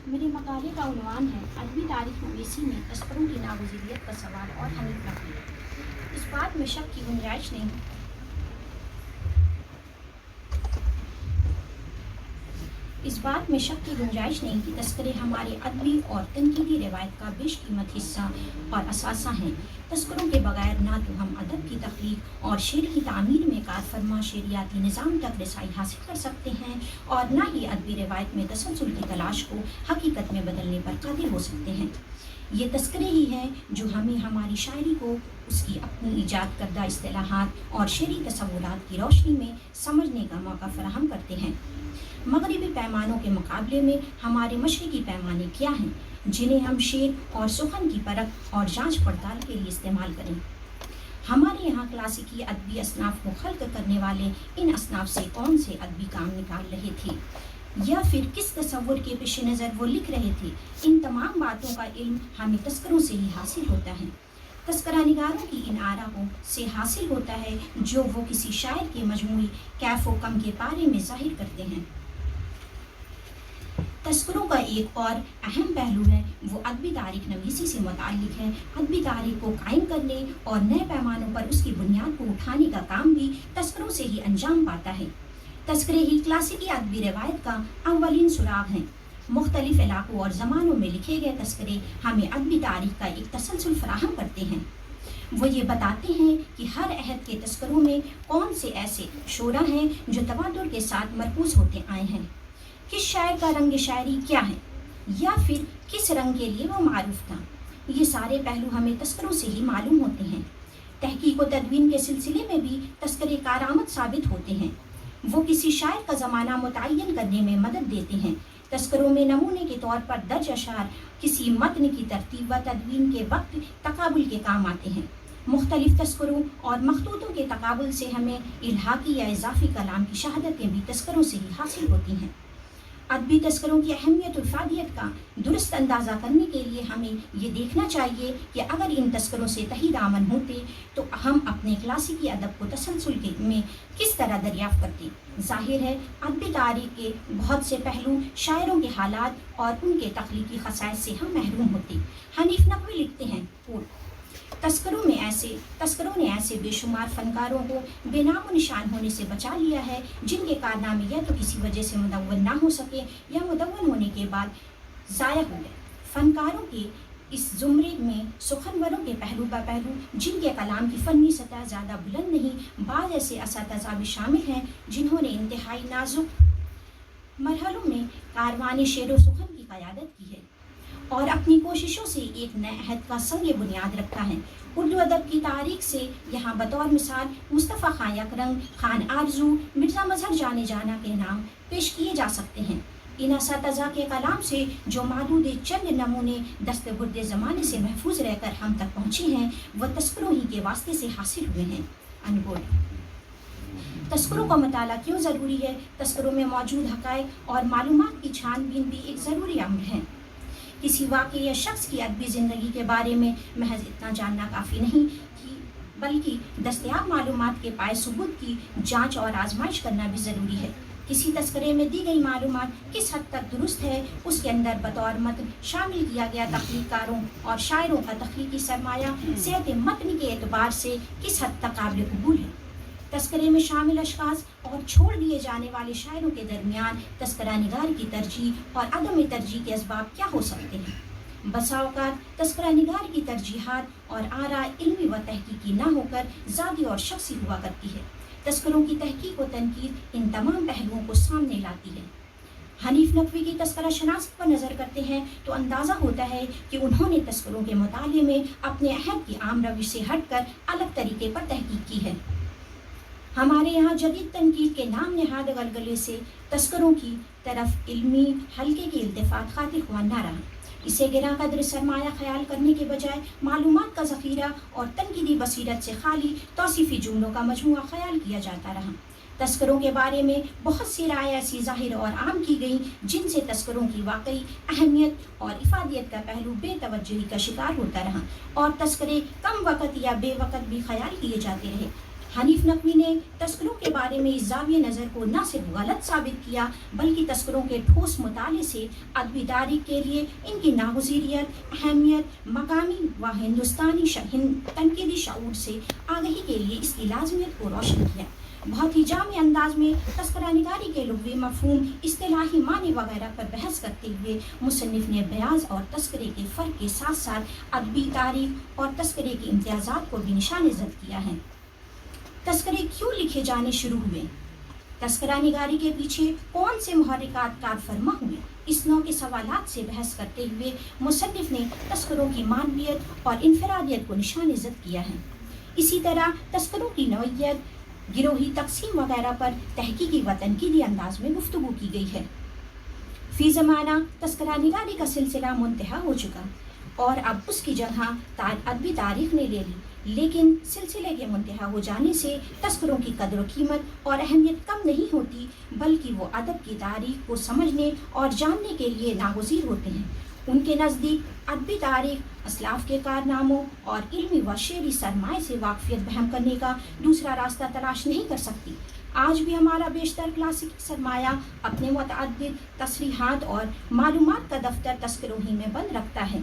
میرے مقالے کا عنوان ہے ادبی تاریخ نویسی میں تذکروں کی ناگزیریت کا سوال اور حنیف نقلی۔ اس بات میں شک کی گنجائش نہیں کہ تذکرے ہمارے ادبی اور تنقیدی روایت کا بیش قیمت حصہ اور اثاثہ ہیں۔ تذکروں کے بغیر نہ تو ہم ادب کی تخلیق اور شعر کی تعمیر میں کار فرما شعریاتی نظام تک رسائی حاصل کر سکتے ہیں اور نہ ہی ادبی روایت میں تسلسل کی تلاش کو حقیقت میں بدلنے پر قادر ہو سکتے ہیں۔ یہ تذکرے ہی ہیں جو ہمیں ہماری شاعری کو اس کی اپنی ایجاد کردہ اصطلاحات اور شعری تصورات کی روشنی میں سمجھنے کا موقع فراہم کرتے ہیں۔ مغربی پیمانوں کے مقابلے میں ہمارے مشرقی پیمانے کیا ہیں جنہیں ہم شعر اور سخن کی پرکھ اور جانچ پڑتال کے لیے استعمال کریں؟ ہمارے یہاں کلاسیکی ادبی اصناف کو خلق کرنے والے ان اصناف سے کون سے ادبی کام نکال رہے تھے یا پھر کس تصور کے پیش نظر وہ لکھ رہے تھے؟ ان تمام باتوں کا علم ہمیں تذکروں سے ہی حاصل ہوتا ہے۔ تذکرہ نگاروں کی ان آراؤں سے حاصل ہوتا ہے جو وہ کسی شاعر کے مجموعی کیف و کم کے بارے میں ظاہر کرتے ہیں۔ تذکروں کا ایک اور اہم پہلو ہے وہ ادبی تاریخ نویسی سے متعلق ہے۔ ادبی تاریخ کو قائم کرنے اور نئے پیمانوں پر اس کی بنیاد کو اٹھانے کا کام بھی تذکروں سے ہی انجام پاتا ہے۔ تذکرے ہی کلاسیکی ادبی روایت کا اولین سراغ ہیں۔ مختلف علاقوں اور زمانوں میں لکھے گئے تذکرے ہمیں ادبی تاریخ کا ایک تسلسل فراہم کرتے ہیں۔ وہ یہ بتاتے ہیں کہ ہر عہد کے تذکروں میں کون سے ایسے شعراء ہیں جو تواتر کے ساتھ مرکوز ہوتے آئے ہیں، کس شاعر کا رنگ شاعری کیا ہے یا پھر کس رنگ کے لیے وہ معروف تھا۔ یہ سارے پہلو ہمیں تذکروں سے ہی معلوم ہوتے ہیں۔ تحقیق و تدوین کے سلسلے میں بھی تذکرے کارآمد ثابت ہوتے ہیں۔ وہ کسی شاعر کا زمانہ متعین کرنے میں مدد دیتے ہیں۔ تذکروں میں نمونے کے طور پر درج اشعار کسی متن کی ترتیب و تدوین کے وقت تقابل کے کام آتے ہیں۔ مختلف تذکروں اور مخطوطوں کے تقابل سے ہمیں الحاقی یا اضافی کلام کی شہادتیں بھی تذکروں سے ہی حاصل ہوتی ہیں۔ ادبی تذکروں کی اہمیت و افادیت کا درست اندازہ کرنے کے لیے ہمیں یہ دیکھنا چاہیے کہ اگر ان تذکروں سے تحید آمن ہوتے تو ہم اپنے کلاسیکی ادب کو تسلسل میں کس طرح دریافت کرتے؟ ظاہر ہے ادبی تاریخ کے بہت سے پہلو شاعروں کے حالات اور ان کے تخلیقی خصائص سے ہم محروم ہوتے۔ حنیف نقوی لکھتے ہیں تذکروں نے ایسے بے شمار فنکاروں کو بے نام و نشان ہونے سے بچا لیا ہے جن کے کارنامے یا تو کسی وجہ سے مدون نہ ہو سکے یا مدون ہونے کے بعد ضائع ہو گئے۔ فنکاروں کے اس زمرے میں سخنوروں کے پہلو بہ پہلو جن کے کلام کی فنی سطح زیادہ بلند نہیں، بعض ایسے اساتذہ بھی شامل ہیں جنہوں نے انتہائی نازک مرحلوں میں کاروان شعر و سخن کی قیادت کی ہے اور اپنی کوششوں سے ایک نئے عہد کا سنگ بنیاد رکھا ہے۔ اردو ادب کی تاریخ سے یہاں بطور مثال مصطفیٰ خان یکرنگ، خان آرزو، مرزا مظہر جانے جانا کے نام پیش کیے جا سکتے ہیں۔ ان اساتذہ کے کلام سے جو معدود چند نمونے دستبرد زمانے سے محفوظ رہ کر ہم تک پہنچے ہیں وہ تذکروں ہی کے واسطے سے حاصل ہوئے ہیں۔ تذکروں کا مطالعہ کیوں ضروری ہے؟ تذکروں میں موجود حقائق اور معلومات کی چھان بین بھی ایک ضروری امر ہے۔ کسی واقعے یا شخص کی ادبی زندگی کے بارے میں محض اتنا جاننا کافی نہیں بلکہ دستیاب معلومات کے پائے ثبوت کی جانچ اور آزمائش کرنا بھی ضروری ہے۔ کسی تذکرے میں دی گئی معلومات کس حد تک درست ہے، اس کے اندر بطور متن شامل کیا گیا تخلیق کاروں اور شاعروں کا تخلیقی سرمایہ صحت متن کے اعتبار سے کس حد تک قابل قبول ہے۔ تذکرے میں شامل اشخاص اور چھوڑ دیے جانے والے شاعروں کے درمیان تذکرہ نگار کی ترجیح اور عدم ترجیح کے اسباب کیا ہو سکتے ہیں؟ بسا اوقات تذکرہ نگار کی ترجیحات اور آراء علمی و تحقیقی نہ ہو کر ذاتی اور شخصی ہوا کرتی ہے۔ تذکروں کی تحقیق و تنقید ان تمام پہلوؤں کو سامنے لاتی ہے۔ حنیف نقوی کی تذکرہ شناسی پر نظر کرتے ہیں تو اندازہ ہوتا ہے کہ انہوں نے تذکروں کے مطالعے میں اپنے عہد کی عام روش سے ہٹ کر الگ طریقے پر تحقیق کی ہے۔ ہمارے یہاں جدید تنقید کے نام نہاد غلغلے سے تذکروں کی طرف علمی حلقے کی التفات خاطر خواہ نہ رہا۔ اسے گراں قدر سرمایہ خیال کرنے کے بجائے معلومات کا ذخیرہ اور تنقیدی بصیرت سے خالی توصیفی جملوں کا مجموعہ خیال کیا جاتا رہا۔ تذکروں کے بارے میں بہت سی رائے ایسی ظاہر اور عام کی گئیں جن سے تذکروں کی واقعی اہمیت اور افادیت کا پہلو بے توجہی کا شکار ہوتا رہا اور تذکرے کم وقت یا بے وقت بھی خیال کیے جاتے رہے۔ حنیف نقوی نے تذکروں کے بارے میں اس زاویہ نظر کو نہ صرف غلط ثابت کیا بلکہ تذکروں کے ٹھوس مطالعے سے ادبی تاریخ کے لیے ان کی ناگزیریت، اہمیت، مقامی و ہندوستانی تنقیدی شعور سے آگہی کے لیے اس کی لازمیت کو روشن کیا۔ بہت ہی جامع انداز میں تذکرہ نگاری کے لغوی مفہوم، اصطلاحی معنی وغیرہ پر بحث کرتے ہوئے مصنف نے بیاض اور تذکرے کے فرق کے ساتھ ساتھ ادبی تاریخ اور تذکرے کے امتیازات کو بھی نشان زد کیا ہے۔ تذکرے کیوں لکھے جانے شروع ہوئے؟ تذکرہ نگاری کے پیچھے کون سے محرکات کار فرما ہوئے؟ اس نوع کے سوالات سے بحث کرتے ہوئے مصنف نے تذکروں کی معنویت اور انفرادیت کو نشان زد کیا ہے۔ اسی طرح تذکروں کی نوعیت، گروہی تقسیم وغیرہ پر تحقیقی و تنقیدی انداز میں گفتگو کی گئی ہے۔ فی زمانہ تذکرہ نگاری کا سلسلہ منتہا ہو چکا اور اب اس کی جگہ ادبی تاریخ نے لے لی، لیکن سلسلے کے منتہا ہو جانے سے تذکروں کی قدر و قیمت اور اہمیت کم نہیں ہوتی بلکہ وہ ادب کی تاریخ کو سمجھنے اور جاننے کے لیے ناگزیر ہوتے ہیں۔ ان کے نزدیک ادبی تاریخ اسلاف کے کارناموں اور علمی و شعری سرمائے سے واقفیت بہم کرنے کا دوسرا راستہ تلاش نہیں کر سکتی۔ آج بھی ہمارا بیشتر کلاسیکی سرمایہ اپنے متعدد تصریحات اور معلومات کا دفتر تذکروں ہی میں بند رکھتا ہے۔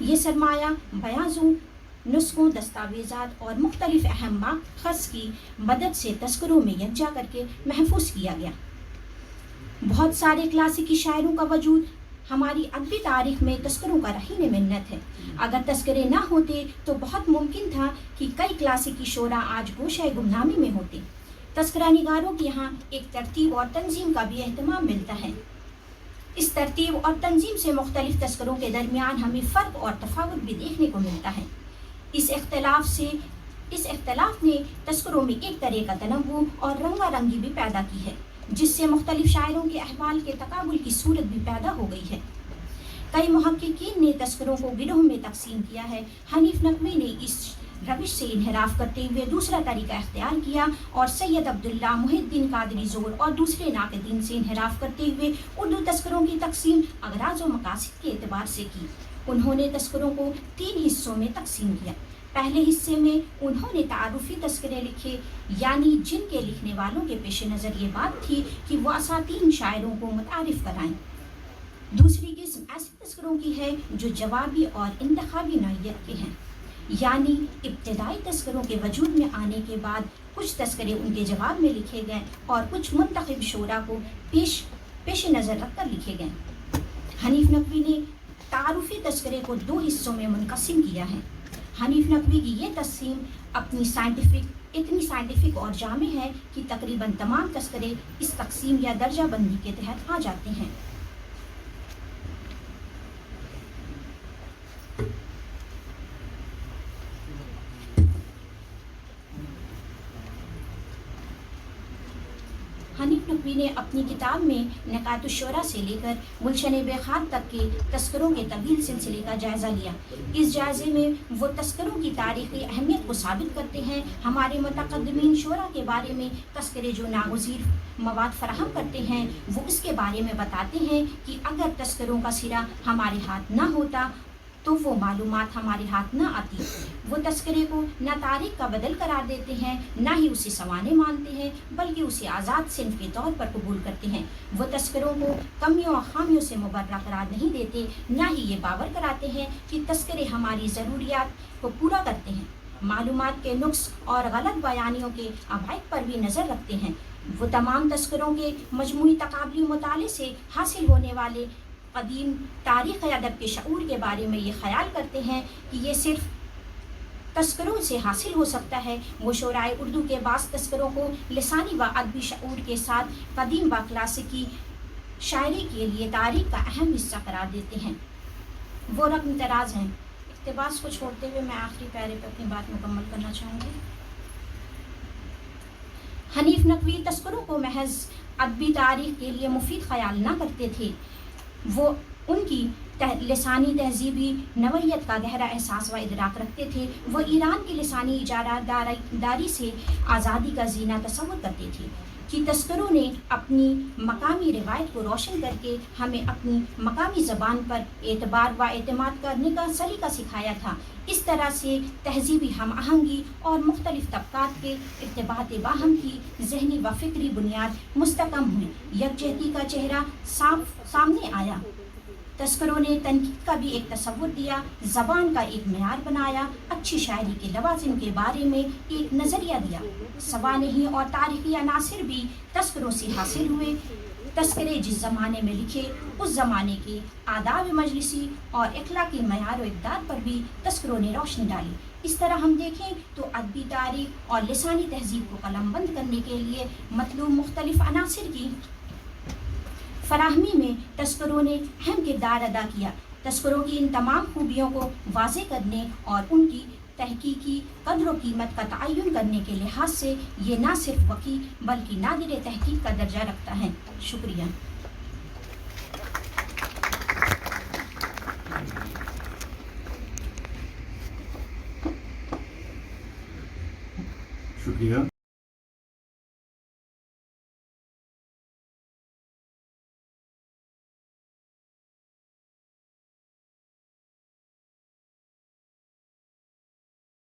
یہ سرمایہ بیاضوں، نسخوں، دستاویزات اور مختلف اہم ماخذ کی مدد سے تذکروں میں یکجا کر کے محفوظ کیا گیا۔ بہت سارے کلاسیکی شاعروں کا وجود ہماری ادبی تاریخ میں تذکروں کا رہین منت ہے۔ اگر تذکرے نہ ہوتے تو بہت ممکن تھا کہ کئی کلاسیکی شعراء آج گوشۂ گمنامی میں ہوتے۔ تذکرہ نگاروں کے یہاں ایک ترتیب اور تنظیم کا بھی اہتمام ملتا ہے۔ اس ترتیب اور تنظیم سے مختلف تذکروں کے درمیان ہمیں فرق اور تفاوت بھی دیکھنے کو ملتا ہے۔ اس اختلاف نے تذکروں میں ایک طرح کا تنوع اور رنگا رنگی بھی پیدا کی ہے، جس سے مختلف شاعروں کے احوال کے تقابل کی صورت بھی پیدا ہو گئی ہے۔ کئی محققین نے تذکروں کو گروہ میں تقسیم کیا ہے۔ حنیف نقوی نے اس روش سے انحراف کرتے ہوئے دوسرا طریقہ اختیار کیا اور سید عبداللہ محی الدین قادری زور اور دوسرے ناقدین سے انحراف کرتے ہوئے اردو تذکروں کی تقسیم اغراض و مقاصد کے اعتبار سے کی۔ انہوں نے تذکروں کو 3 حصوں میں تقسیم کیا۔ پہلے حصے میں انہوں نے تعارفی تذکرے لکھے، یعنی جن کے لکھنے والوں کے پیش نظر یہ بات تھی کہ وہ اساطین شاعروں کو متعارف کرائیں۔ دوسری قسم ایسے تذکروں کی ہے جو جوابی اور انتخابی نوعیت کے ہیں، یعنی ابتدائی تذکروں کے وجود میں آنے کے بعد کچھ تذکرے ان کے جواب میں لکھے گئے اور کچھ منتخب شعراء کو پیش نظر رکھ کر لکھے گئے۔ حنیف نقوی نے تعارفی تذکرے کو 2 حصوں میں منقسم کیا ہے۔ حنیف نقوی کی یہ تقسیم اتنی سائنٹیفک اور جامع ہے کہ تقریباً تمام تذکرے اس تقسیم یا درجہ بندی کے تحت آ جاتے ہیں۔ حنیف نقوی نے اپنی کتاب میں نکات الشعراء سے لے کر گلشن بے خار تک کے تذکروں کے طویل سلسلے کا جائزہ لیا۔ اس جائزے میں وہ تذکروں کی تاریخی اہمیت کو ثابت کرتے ہیں۔ ہمارے متقدمین شعراء کے بارے میں تذکرے جو ناگزیر مواد فراہم کرتے ہیں، وہ اس کے بارے میں بتاتے ہیں کہ اگر تذکروں کا سرا ہمارے ہاتھ نہ ہوتا تو وہ معلومات ہمارے ہاتھ نہ آتی۔ وہ تذکرے کو نہ تاریخ کا بدل قرار دیتے ہیں، نہ ہی اسے سوانح مانتے ہیں، بلکہ اسے آزاد صنف کے طور پر قبول کرتے ہیں۔ وہ تذکروں کو کمیوں اور خامیوں سے مبرہ قرار نہیں دیتے، نہ ہی یہ باور کراتے ہیں کہ تذکرے ہماری ضروریات کو پورا کرتے ہیں۔ معلومات کے نقص اور غلط بیانیوں کے عوائق پر بھی نظر رکھتے ہیں۔ وہ تمام تذکروں کے مجموعی تقابلی مطالعے سے حاصل ہونے والے قدیم تاریخ ادب کے شعور کے بارے میں یہ خیال کرتے ہیں کہ یہ صرف تذکروں سے حاصل ہو سکتا ہے۔ وہ شعراء اردو کے بعض تذکروں کو لسانی و ادبی شعور کے ساتھ قدیم و کلاسیکی شاعری کے لیے تاریخ کا اہم حصہ قرار دیتے ہیں۔ وہ رقم تراز ہیں۔ اقتباس کو چھوڑتے ہوئے میں آخری پیرے پہ اپنی بات مکمل کرنا چاہوں گی۔ حنیف نقوی تذکروں کو محض ادبی تاریخ کے لیے مفید خیال نہ کرتے تھے، وہ ان کی لسانی تہذیبی نوعیت کا گہرا احساس و ادراک رکھتے تھے۔ وہ ایران کی لسانی اجارہ داری سے آزادی کا زینہ تصور کرتے تھے۔ کہ تذکروں نے اپنی مقامی روایت کو روشن کر کے ہمیں اپنی مقامی زبان پر اعتبار و اعتماد کرنے کا سلیقہ سکھایا تھا۔ اس طرح سے تہذیبی ہم آہنگی اور مختلف طبقات کے ارتباط باہم کی ذہنی و فکری بنیاد مستحکم ہوئی، یکجہتی کا چہرہ سامنے آیا۔ تذکروں نے تنقید کا بھی ایک تصور دیا، زبان کا ایک معیار بنایا، اچھی شاعری کے لوازم کے بارے میں ایک نظریہ دیا۔ سوانحی اور تاریخی عناصر بھی تذکروں سے حاصل ہوئے۔ تذکرے جس زمانے میں لکھے اس زمانے کے آداب مجلسی اور اخلاقی معیار و اقدار پر بھی تذکروں نے روشنی ڈالی۔ اس طرح ہم دیکھیں تو ادبی تاریخ اور لسانی تہذیب کو قلم بند کرنے کے لیے مطلوب مختلف عناصر کی فراہمی میں تذکروں نے اہم کردار ادا کیا۔ تذکروں کی ان تمام خوبیوں کو واضح کرنے اور ان کی تحقیقی قدر و قیمت کا تعین کرنے کے لحاظ سے یہ نہ صرف وقی بلکہ نادر تحقیق کا درجہ رکھتا ہے۔ شکریہ۔ شکریہ۔